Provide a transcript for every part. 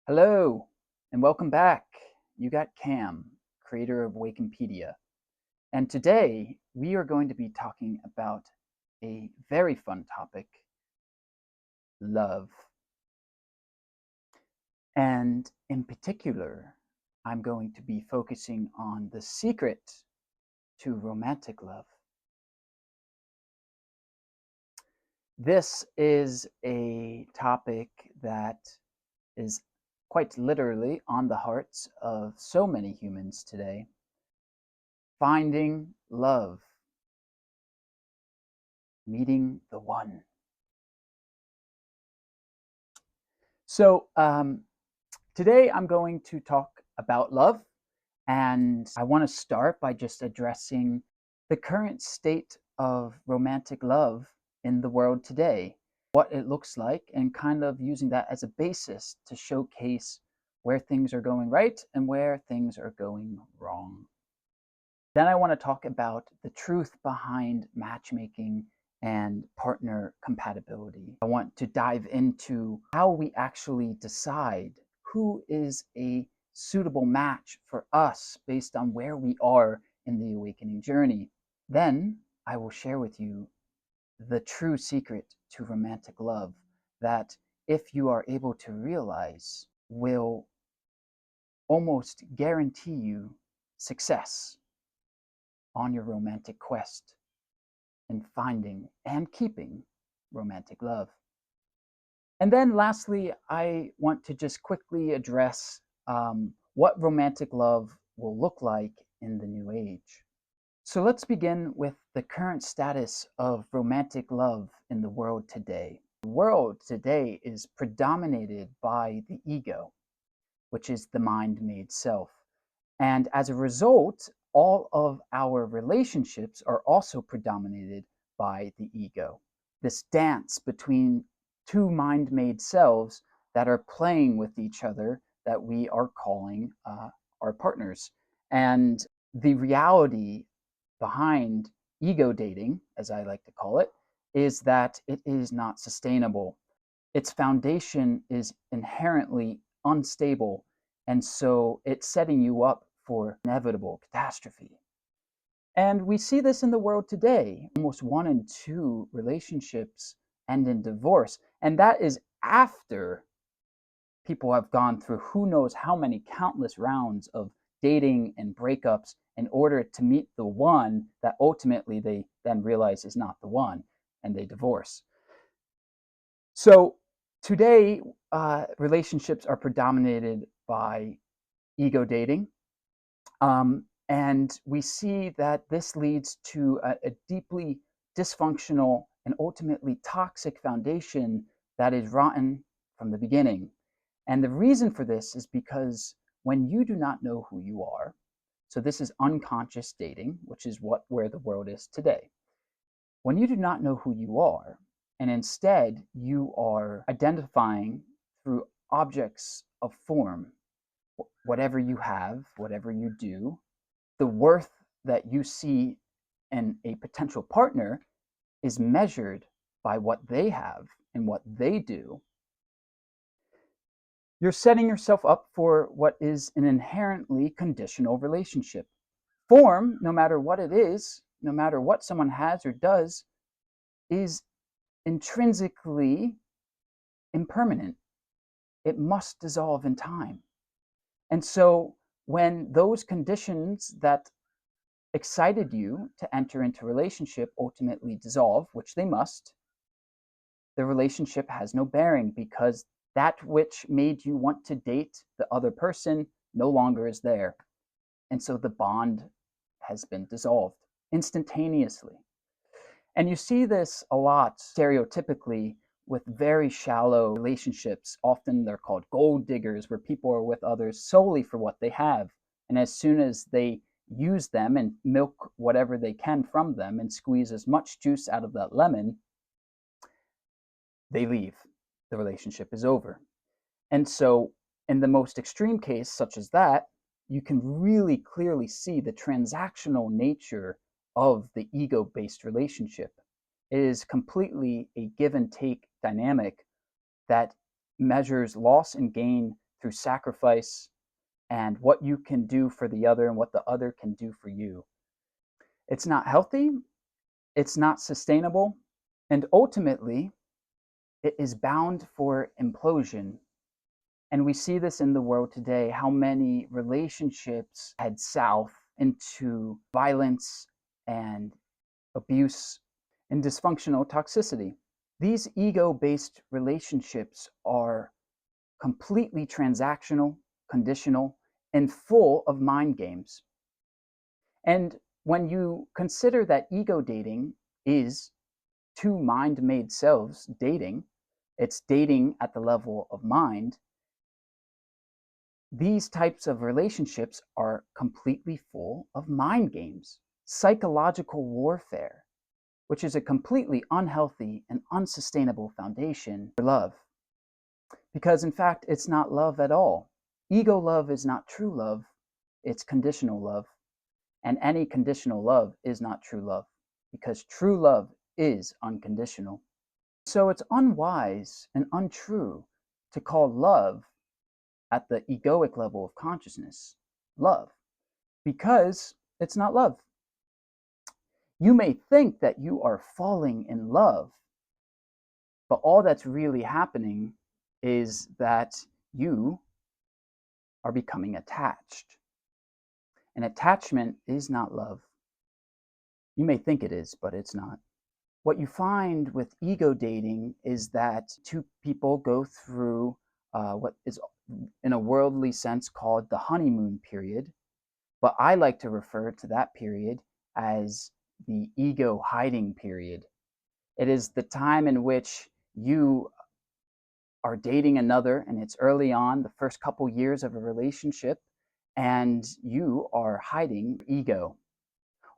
Hello, and welcome back. You got Cam, creator of Awakenpedia. And today we are going to be talking about a very fun topic, love. And in particular, I'm going to be focusing on the secret to romantic love. This is a topic that is quite literally on the hearts of so many humans today. Finding love, meeting the one. So today I'm going to talk about love, and I want to start by just addressing the current state of romantic love in the world today, what it looks like, and kind of using that as a basis to showcase where things are going right and where things are going wrong. Then I want to talk about the truth behind matchmaking and partner compatibility. I want to dive into how we actually decide who is a suitable match for us based on where we are in the awakening journey. Then I will share with you the true secret to romantic love that, if you are able to realize, will almost guarantee you success on your romantic quest in finding and keeping romantic love. And then lastly, I want to just quickly address what romantic love will look like in the new age. So let's begin with the current status of romantic love in the world today. The world today is predominated by the ego, which is the mind-made self. And as a result, all of our relationships are also predominated by the ego. This dance between two mind-made selves that are playing with each other that we are calling our partners. And the reality behind ego dating, as I like to call it, is that it is not sustainable. Its foundation is inherently unstable, and so it's setting you up for inevitable catastrophe. And we see this in the world today. Almost 1 in 2 relationships end in divorce, and that is after people have gone through who knows how many countless rounds of dating and breakups in order to meet the one that ultimately they then realize is not the one, and they divorce. So today, relationships are predominated by ego dating. And we see that this leads to a deeply dysfunctional and ultimately toxic foundation that is rotten from the beginning. And the reason for this is because when you do not know who you are, so this is unconscious dating, which is where the world is today. When you do not know who you are, and instead you are identifying through objects of form, whatever you have, whatever you do, the worth that you see in a potential partner is measured by what they have and what they do. You're setting yourself up for what is an inherently conditional relationship. Form, no matter what it is, no matter what someone has or does, is intrinsically impermanent. It must dissolve in time. And so when those conditions that excited you to enter into a relationship ultimately dissolve, which they must, the relationship has no bearing, because that which made you want to date the other person no longer is there. And so the bond has been dissolved instantaneously. And you see this a lot stereotypically with very shallow relationships. Often they're called gold diggers, where people are with others solely for what they have. And as soon as they use them and milk whatever they can from them and squeeze as much juice out of that lemon, they leave. The relationship is over. And so in the most extreme case, such as that, you can really clearly see the transactional nature of the ego-based relationship. It is completely a give and take dynamic that measures loss and gain through sacrifice and what you can do for the other and what the other can do for you. It's not healthy, it's not sustainable, and ultimately, it is bound for implosion. And we see this in the world today, how many relationships head south into violence and abuse and dysfunctional toxicity. These ego based relationships are completely transactional, conditional, and full of mind games. And when you consider that ego dating is two mind made selves dating, it's dating at the level of mind, these types of relationships are completely full of mind games, psychological warfare, which is a completely unhealthy and unsustainable foundation for love. Because in fact, it's not love at all. Ego love is not true love, it's conditional love. And any conditional love is not true love, because true love is unconditional. So it's unwise and untrue to call love at the egoic level of consciousness love, because it's not love. You may think that you are falling in love, but all that's really happening is that you are becoming attached. And attachment is not love. You may think it is, but it's not. What you find with ego dating is that two people go through what is, in a worldly sense, called the honeymoon period. But I like to refer to that period as the ego hiding period. It is the time in which you are dating another, and it's early on, the first couple years of a relationship, and you are hiding ego.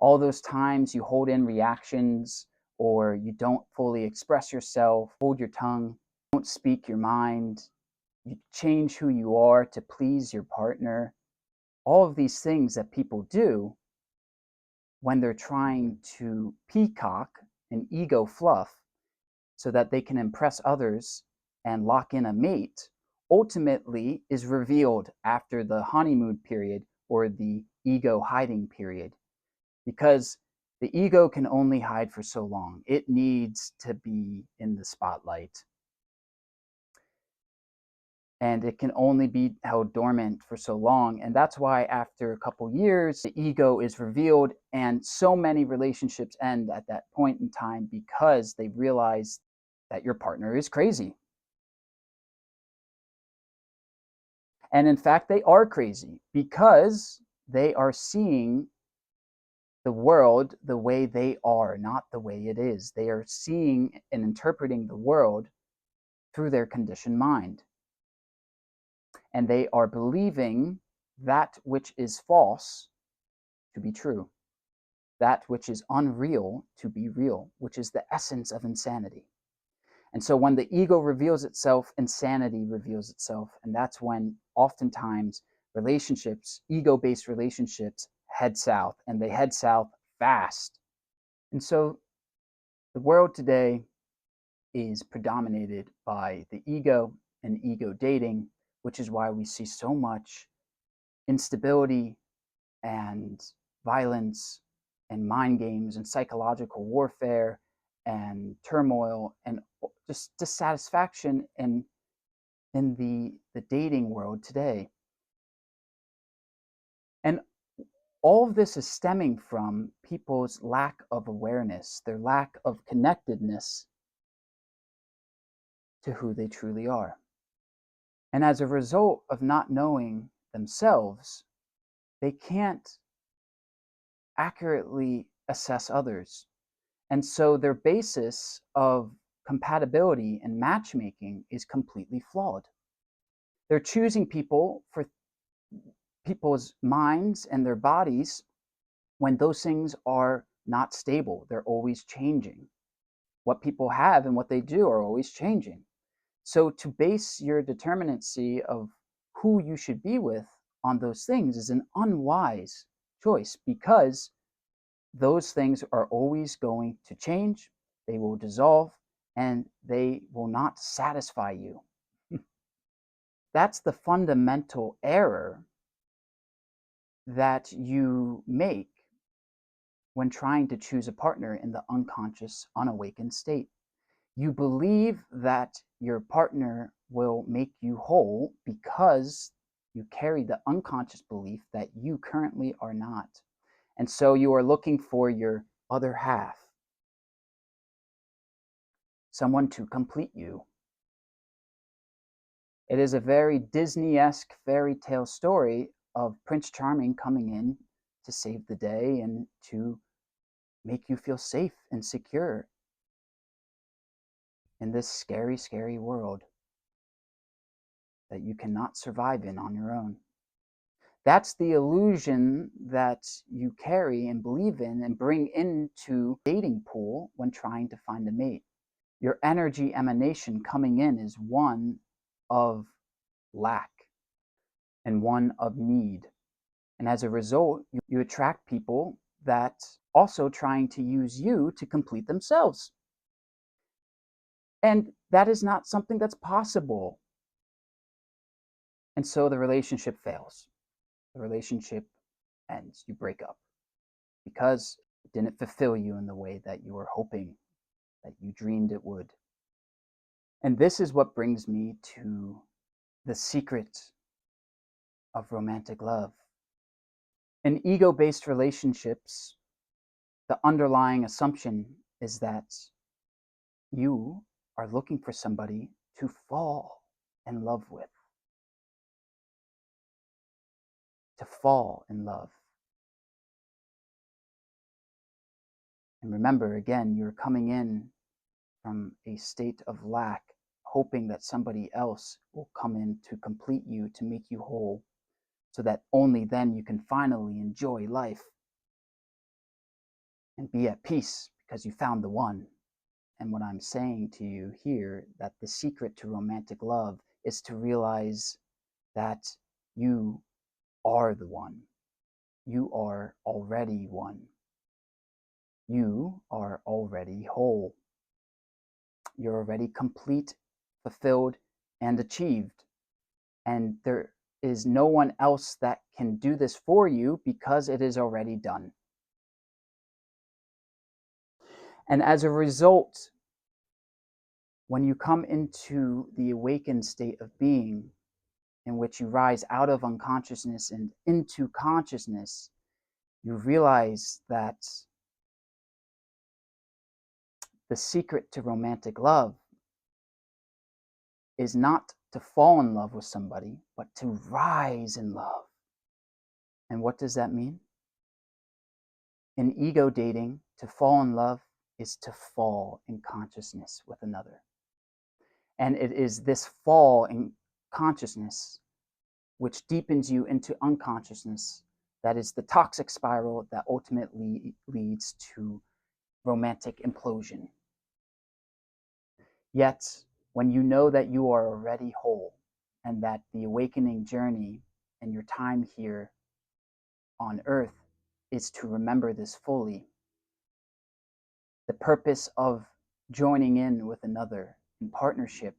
All those times you hold in reactions, or you don't fully express yourself, hold your tongue, don't speak your mind, you change who you are to please your partner. All of these things that people do when they're trying to peacock and ego fluff so that they can impress others and lock in a mate, ultimately is revealed after the honeymoon period or the ego hiding period. Because the ego can only hide for so long. It needs to be in the spotlight. And it can only be held dormant for so long. And that's why after a couple years, the ego is revealed, and so many relationships end at that point in time because they realize that your partner is crazy. And in fact, they are crazy because they are seeing the world the way they are, not the way it is. They are seeing and interpreting the world through their conditioned mind. And they are believing that which is false to be true, that which is unreal to be real, which is the essence of insanity. And so when the ego reveals itself, insanity reveals itself. And that's when oftentimes relationships, ego-based relationships, head south, and they head south fast. And so the world today is predominated by the ego and ego dating, which is why we see so much instability and violence and mind games and psychological warfare and turmoil and just dissatisfaction in the dating world today. And all of this is stemming from people's lack of awareness, their lack of connectedness to who they truly are. And as a result of not knowing themselves, they can't accurately assess others. And so their basis of compatibility and matchmaking is completely flawed. They're choosing people for people's minds and their bodies when those things are not stable. They're always changing. What people have and what they do are always changing. So to base your determinacy of who you should be with on those things is an unwise choice, because those things are always going to change, they will dissolve, and they will not satisfy you. That's the fundamental error that you make when trying to choose a partner in the unconscious, unawakened state. You believe that your partner will make you whole because you carry the unconscious belief that you currently are not. And so you are looking for your other half, someone to complete you. It is a very Disney-esque fairy tale story of Prince Charming coming in to save the day and to make you feel safe and secure in this scary, scary world that you cannot survive in on your own. That's the illusion that you carry and believe in and bring into dating pool when trying to find a mate. Your energy emanation coming in is one of lack and one of need. And as a result, you attract people that also trying to use you to complete themselves. And that is not something that's possible. And so the relationship fails. The relationship ends. You break up because it didn't fulfill you in the way that you were hoping, that you dreamed it would. And this is what brings me to the secret of romantic love. In ego-based relationships, the underlying assumption is that you are looking for somebody to fall in love with, to fall in love. And remember, again, you're coming in from a state of lack, hoping that somebody else will come in to complete you, to make you whole, so that only then you can finally enjoy life and be at peace because you found the one. And what I'm saying to you here, that the secret to romantic love is to realize that you are the one. You are already one. You are already whole. You're already complete, fulfilled, and achieved. And there is no one else that can do this for you because it is already done. And as a result, when you come into the awakened state of being, in which you rise out of unconsciousness and into consciousness, you realize that the secret to romantic love is not to fall in love with somebody, but to rise in love. And what does that mean? In ego dating, to fall in love is to fall in consciousness with another. And it is this fall in consciousness which deepens you into unconsciousness that is the toxic spiral that ultimately leads to romantic implosion. Yet, when you know that you are already whole and that the awakening journey and your time here on earth is to remember this fully, the purpose of joining in with another in partnership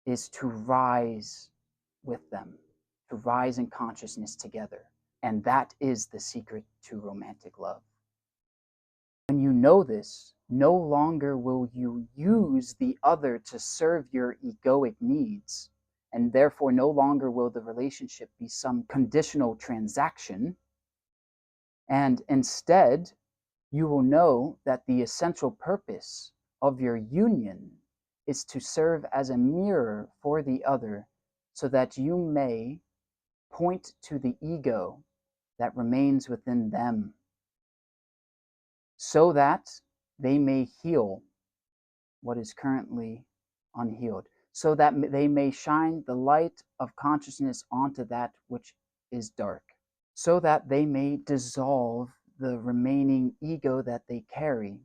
is to rise with them, to rise in consciousness together. And that is the secret to romantic love. When you know this, no longer will you use the other to serve your egoic needs, and therefore no longer will the relationship be some conditional transaction. And instead, you will know that the essential purpose of your union is to serve as a mirror for the other so that you may point to the ego that remains within them, so that they may heal what is currently unhealed, so that they may shine the light of consciousness onto that which is dark, so that they may dissolve the remaining ego that they carry.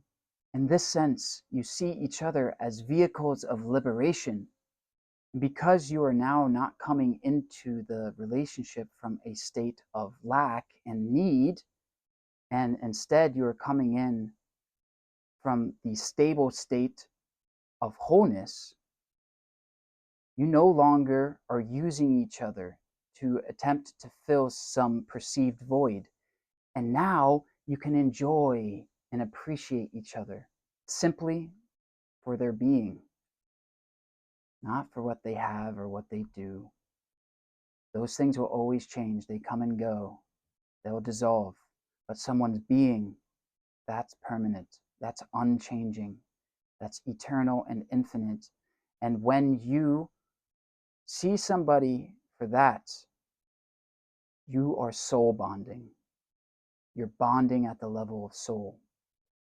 In this sense, you see each other as vehicles of liberation. Because you are now not coming into the relationship from a state of lack and need, and instead you are coming in from the stable state of wholeness, You no longer are using each other to attempt to fill some perceived void. And now you can enjoy and appreciate each other simply for their being, not for what they have or what they do. Those things will always change. They come and go. They'll dissolve. But someone's being, that's permanent. That's unchanging. That's eternal and infinite. And when you see somebody for that, you are soul bonding. You're bonding at the level of soul.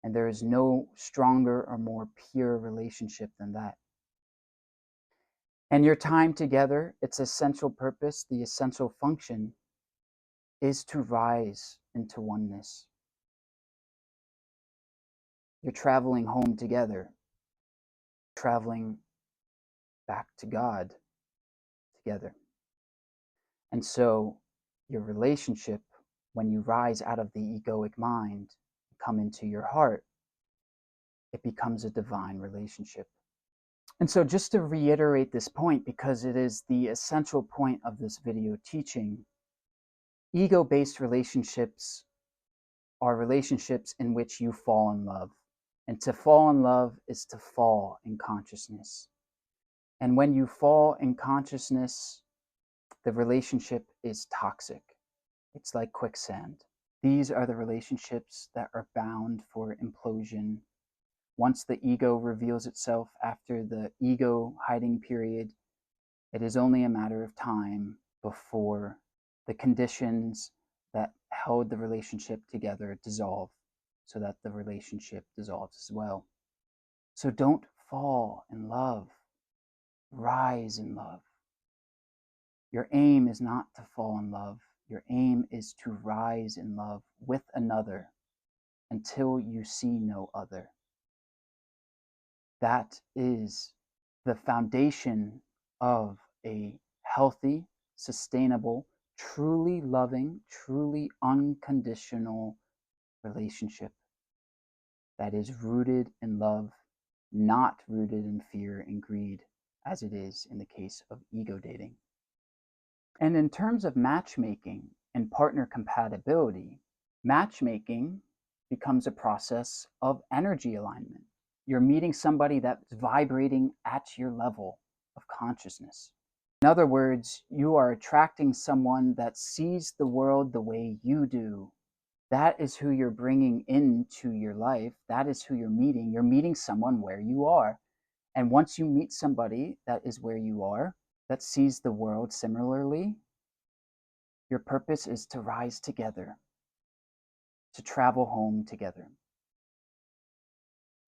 And there is no stronger or more pure relationship than that. And your time together, its essential purpose, the essential function, is to rise into oneness. You're traveling home together, traveling back to God together. And so your relationship, when you rise out of the egoic mind, come into your heart, it becomes a divine relationship. And so just to reiterate this point, because it is the essential point of this video teaching, ego-based relationships are relationships in which you fall in love. And to fall in love is to fall in consciousness. And when you fall in consciousness, the relationship is toxic. It's like quicksand. These are the relationships that are bound for implosion. Once the ego reveals itself after the ego hiding period, it is only a matter of time before the conditions that held the relationship together dissolve, so that the relationship dissolves as well. So don't fall in love. Rise in love. Your aim is not to fall in love. Your aim is to rise in love with another until you see no other. That is the foundation of a healthy, sustainable, truly loving, truly unconditional relationship that is rooted in love, not rooted in fear and greed, as it is in the case of ego dating. And in terms of matchmaking and partner compatibility, matchmaking becomes a process of energy alignment. You're meeting somebody that's vibrating at your level of consciousness. In other words, you are attracting someone that sees the world the way you do. That is who you're bringing into your life. That is who you're meeting. You're meeting someone where you are. And once you meet somebody that is where you are, that sees the world similarly, your purpose is to rise together, to travel home together.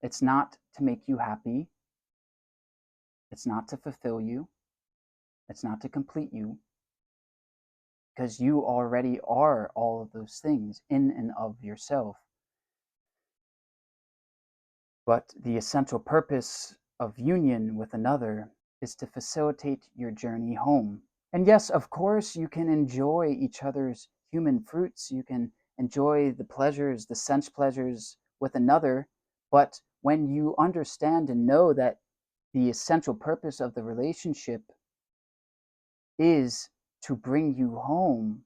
It's not to make you happy. It's not to fulfill you. It's not to complete you, because you already are all of those things in and of yourself. But the essential purpose of union with another is to facilitate your journey home. And yes, of course, you can enjoy each other's human fruits. You can enjoy the pleasures, the sense pleasures with another. But when you understand and know that the essential purpose of the relationship is to bring you home,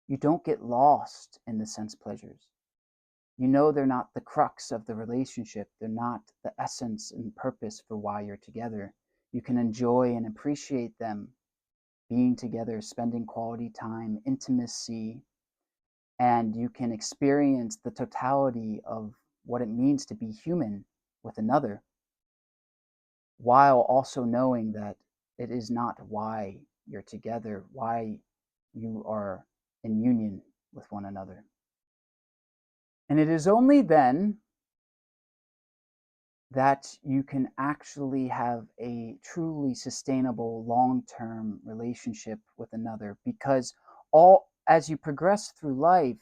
you don't get lost in the sense pleasures. You know they're not the crux of the relationship. They're not the essence and purpose for why you're together. You can enjoy and appreciate them, being together, spending quality time, intimacy, and you can experience the totality of what it means to be human with another, while also knowing that it is not why you're together, why you are in union with one another. And it is only then that you can actually have a truly sustainable long-term relationship with another, because as you progress through life,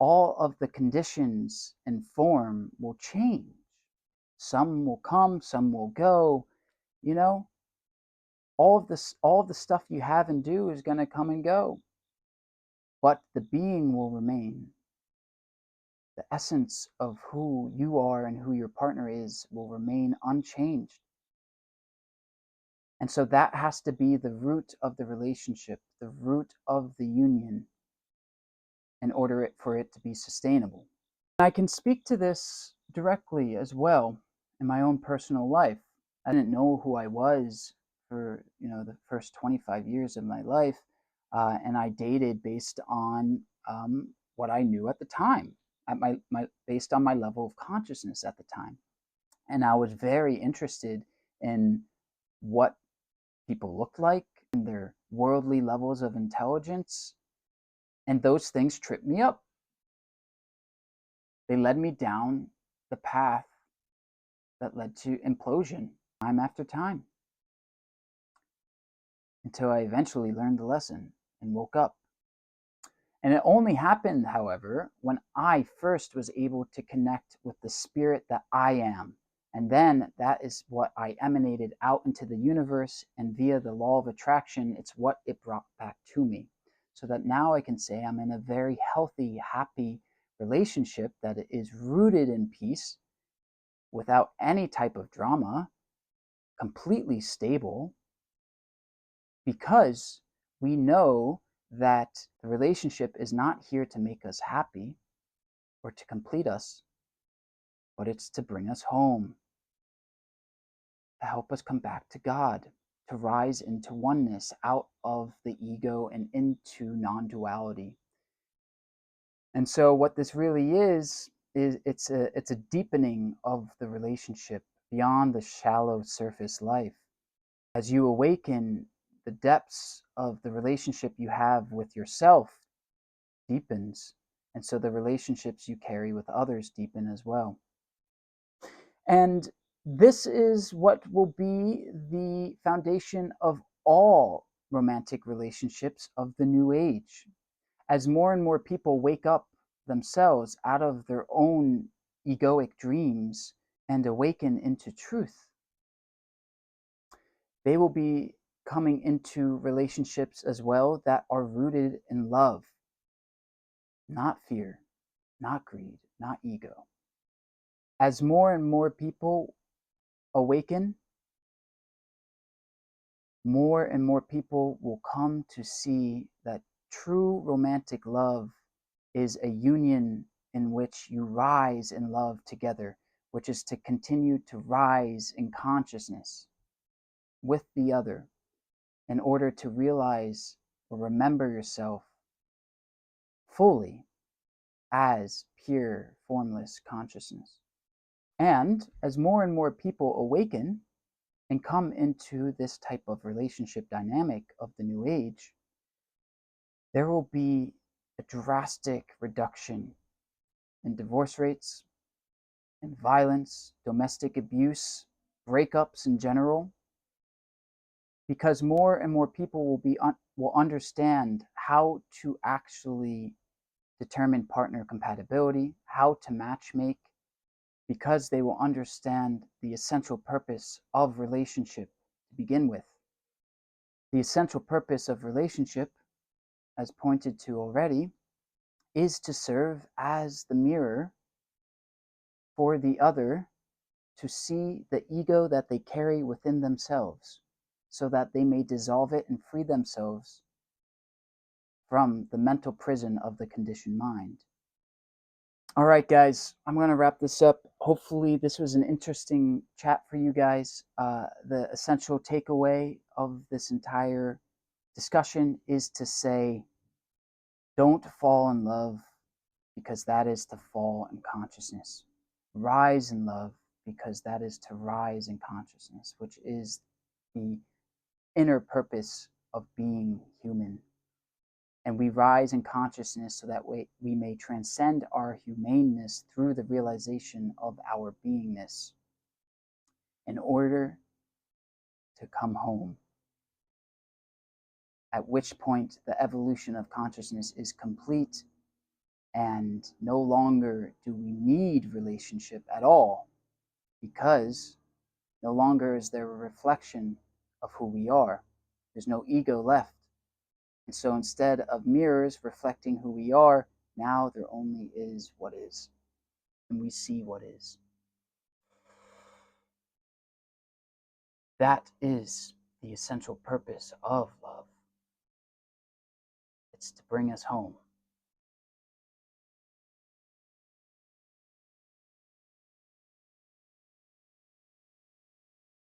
all of the conditions and form will change. Some will come, some will go. You know, all of the stuff you have and do is going to come and go, but the being will remain. The essence of who you are and who your partner is will remain unchanged. And so that has to be the root of the relationship, the root of the union, in order for it to be sustainable. I can speak to this directly as well in my own personal life. I didn't know who I was for the first 25 years of my life, and I dated based on what I knew at the time, at based on my level of consciousness at the time, and I was very interested in what people looked like and their worldly levels of intelligence, and those things tripped me up. They led me down the path that led to implosion time after time until I eventually learned the lesson and woke up. And it only happened, however, when I first was able to connect with the spirit that I am. And then that is what I emanated out into the universe, and via the law of attraction, it's what it brought back to me. So that now I can say I'm in a very healthy, happy relationship that is rooted in peace, without any type of drama, completely stable, because we know that the relationship is not here to make us happy or to complete us, but it's to bring us home, to help us come back to God, to rise into oneness out of the ego and into non-duality. And so what this really is it's a deepening of the relationship beyond the shallow surface life. As you awaken, the depths of the relationship you have with yourself deepens, and so the relationships you carry with others deepen as well. And this is what will be the foundation of all romantic relationships of the new age. As more and more people wake up themselves out of their own egoic dreams and awaken into truth, they will be coming into relationships as well that are rooted in love, not fear, not greed, not ego. As more and more people awaken, more and more people will come to see that true romantic love is a union in which you rise in love together, which is to continue to rise in consciousness with the other in order to realize or remember yourself fully as pure, formless consciousness. And as more and more people awaken and come into this type of relationship dynamic of the new age, there will be a drastic reduction in divorce rates, in violence, domestic abuse, breakups in general, because more and more people will understand how to actually determine partner compatibility, how to matchmake, because they will understand the essential purpose of relationship to begin with. The essential purpose of relationship, as pointed to already, is to serve as the mirror for the other to see the ego that they carry within themselves, so that they may dissolve it and free themselves from the mental prison of the conditioned mind. All right, guys, I'm going to wrap this up. Hopefully, this was an interesting chat for you guys. The essential takeaway of this entire discussion is to say, don't fall in love, because that is to fall in consciousness. Rise in love, because that is to rise in consciousness, which is the inner purpose of being human. And we rise in consciousness so that we may transcend our humaneness through the realization of our beingness in order to come home. At which point the evolution of consciousness is complete, and no longer do we need relationship at all, because no longer is there a reflection of who we are. There's no ego left. And so instead of mirrors reflecting who we are, now there only is what is. And we see what is. That is the essential purpose of love. It's to bring us home.